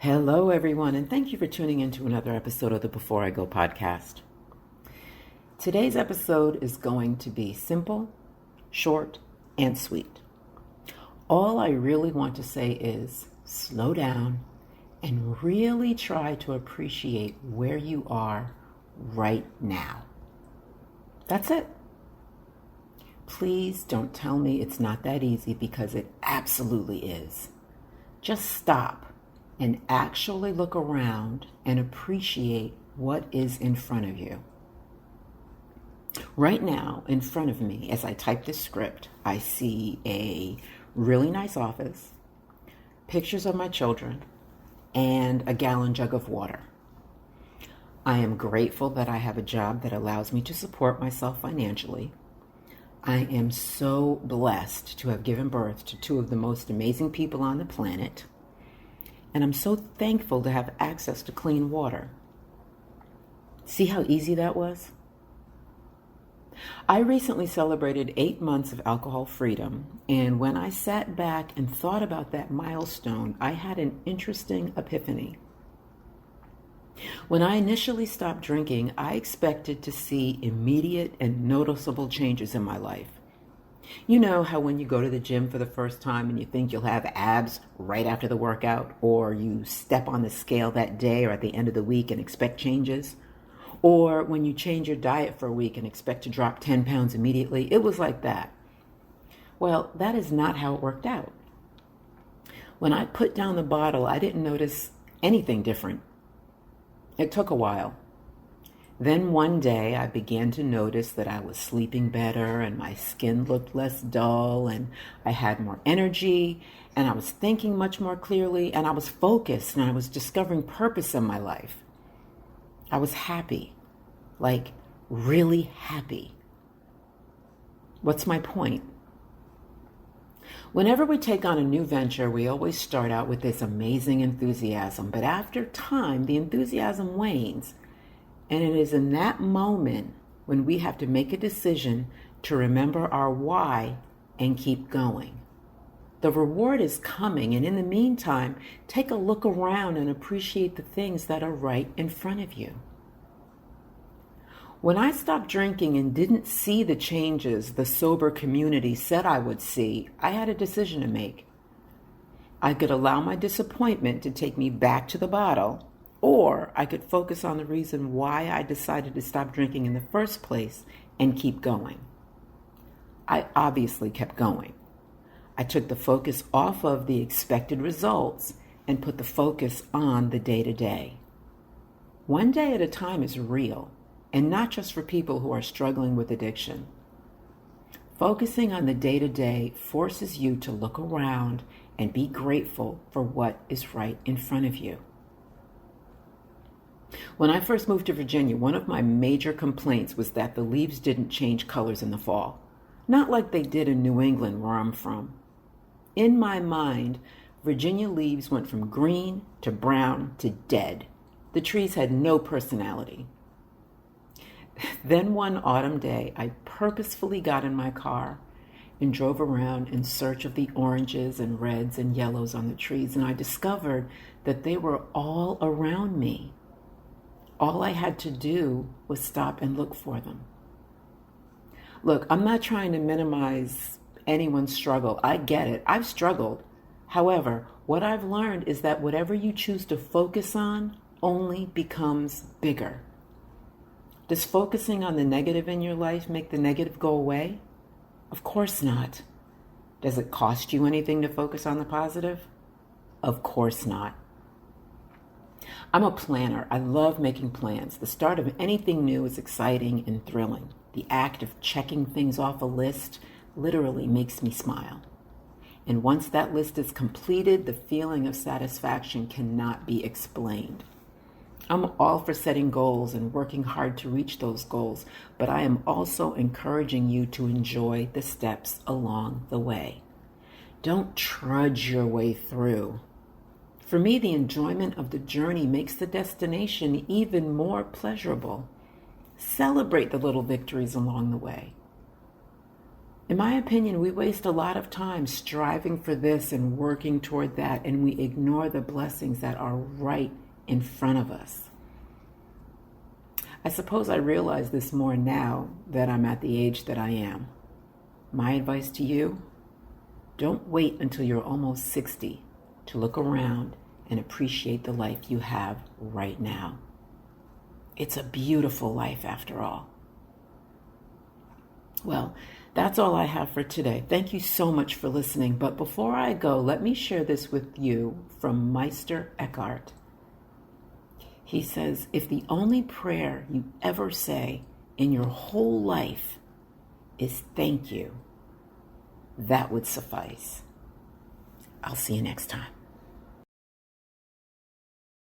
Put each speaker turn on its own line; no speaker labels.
Hello, everyone, and thank you for tuning in to another episode of the Before I Go podcast. Today's episode is going to be simple, short, and sweet. All I really want to say is slow down and really try to appreciate where you are right now. That's it. Please don't tell me it's not that easy, because it absolutely is. Just stop and actually look around and appreciate what is in front of you. Right now, in front of me, as I type this script, I see a really nice office, pictures of my children, and a gallon jug of water. I am grateful that I have a job that allows me to support myself financially. I am so blessed to have given birth to two of the most amazing people on the planet. And I'm so thankful to have access to clean water. See how easy that was? I recently celebrated 8 months of alcohol freedom, and when I sat back and thought about that milestone, I had an interesting epiphany. When I initially stopped drinking, I expected to see immediate and noticeable changes in my life. You know how when you go to the gym for the first time and you think you'll have abs right after the workout, or you step on the scale that day or at the end of the week and expect changes, or when you change your diet for a week and expect to drop 10 pounds immediately? It was like that. Well, that is not how it worked out. When I put down the bottle, I didn't notice anything different. It took a while. Then one day I began to notice that I was sleeping better and my skin looked less dull and I had more energy and I was thinking much more clearly and I was focused and I was discovering purpose in my life. I was happy, like really happy. What's my point? Whenever we take on a new venture, we always start out with this amazing enthusiasm, but after time, the enthusiasm wanes. And it is in that moment when we have to make a decision to remember our why and keep going. The reward is coming, and in the meantime, take a look around and appreciate the things that are right in front of you. When I stopped drinking and didn't see the changes the sober community said I would see, I had a decision to make. I could allow my disappointment to take me back to the bottle, or I could focus on the reason why I decided to stop drinking in the first place and keep going. I obviously kept going. I took the focus off of the expected results and put the focus on the day-to-day. One day at a time is real, and not just for people who are struggling with addiction. Focusing on the day-to-day forces you to look around and be grateful for what is right in front of you. When I first moved to Virginia, one of my major complaints was that the leaves didn't change colors in the fall. Not like they did in New England, where I'm from. In my mind, Virginia leaves went from green to brown to dead. The trees had no personality. Then one autumn day, I purposefully got in my car and drove around in search of the oranges and reds and yellows on the trees, and I discovered that they were all around me. All I had to do was stop and look for them. Look, I'm not trying to minimize anyone's struggle. I get it. I've struggled. However, what I've learned is that whatever you choose to focus on only becomes bigger. Does focusing on the negative in your life make the negative go away? Of course not. Does it cost you anything to focus on the positive? Of course not. I'm a planner. I love making plans. The start of anything new is exciting and thrilling. The act of checking things off a list literally makes me smile. And once that list is completed, the feeling of satisfaction cannot be explained. I'm all for setting goals and working hard to reach those goals, but I am also encouraging you to enjoy the steps along the way. Don't trudge your way through. For me, the enjoyment of the journey makes the destination even more pleasurable. Celebrate the little victories along the way. In my opinion, we waste a lot of time striving for this and working toward that, and we ignore the blessings that are right in front of us. I suppose I realize this more now that I'm at the age that I am. My advice to you, don't wait until you're almost 60 to look around and appreciate the life you have right now. It's a beautiful life after all. Well, that's all I have for today. Thank you so much for listening. But before I go, let me share this with you from Meister Eckhart. He says, if the only prayer you ever say in your whole life is thank you, that would suffice. I'll see you next time.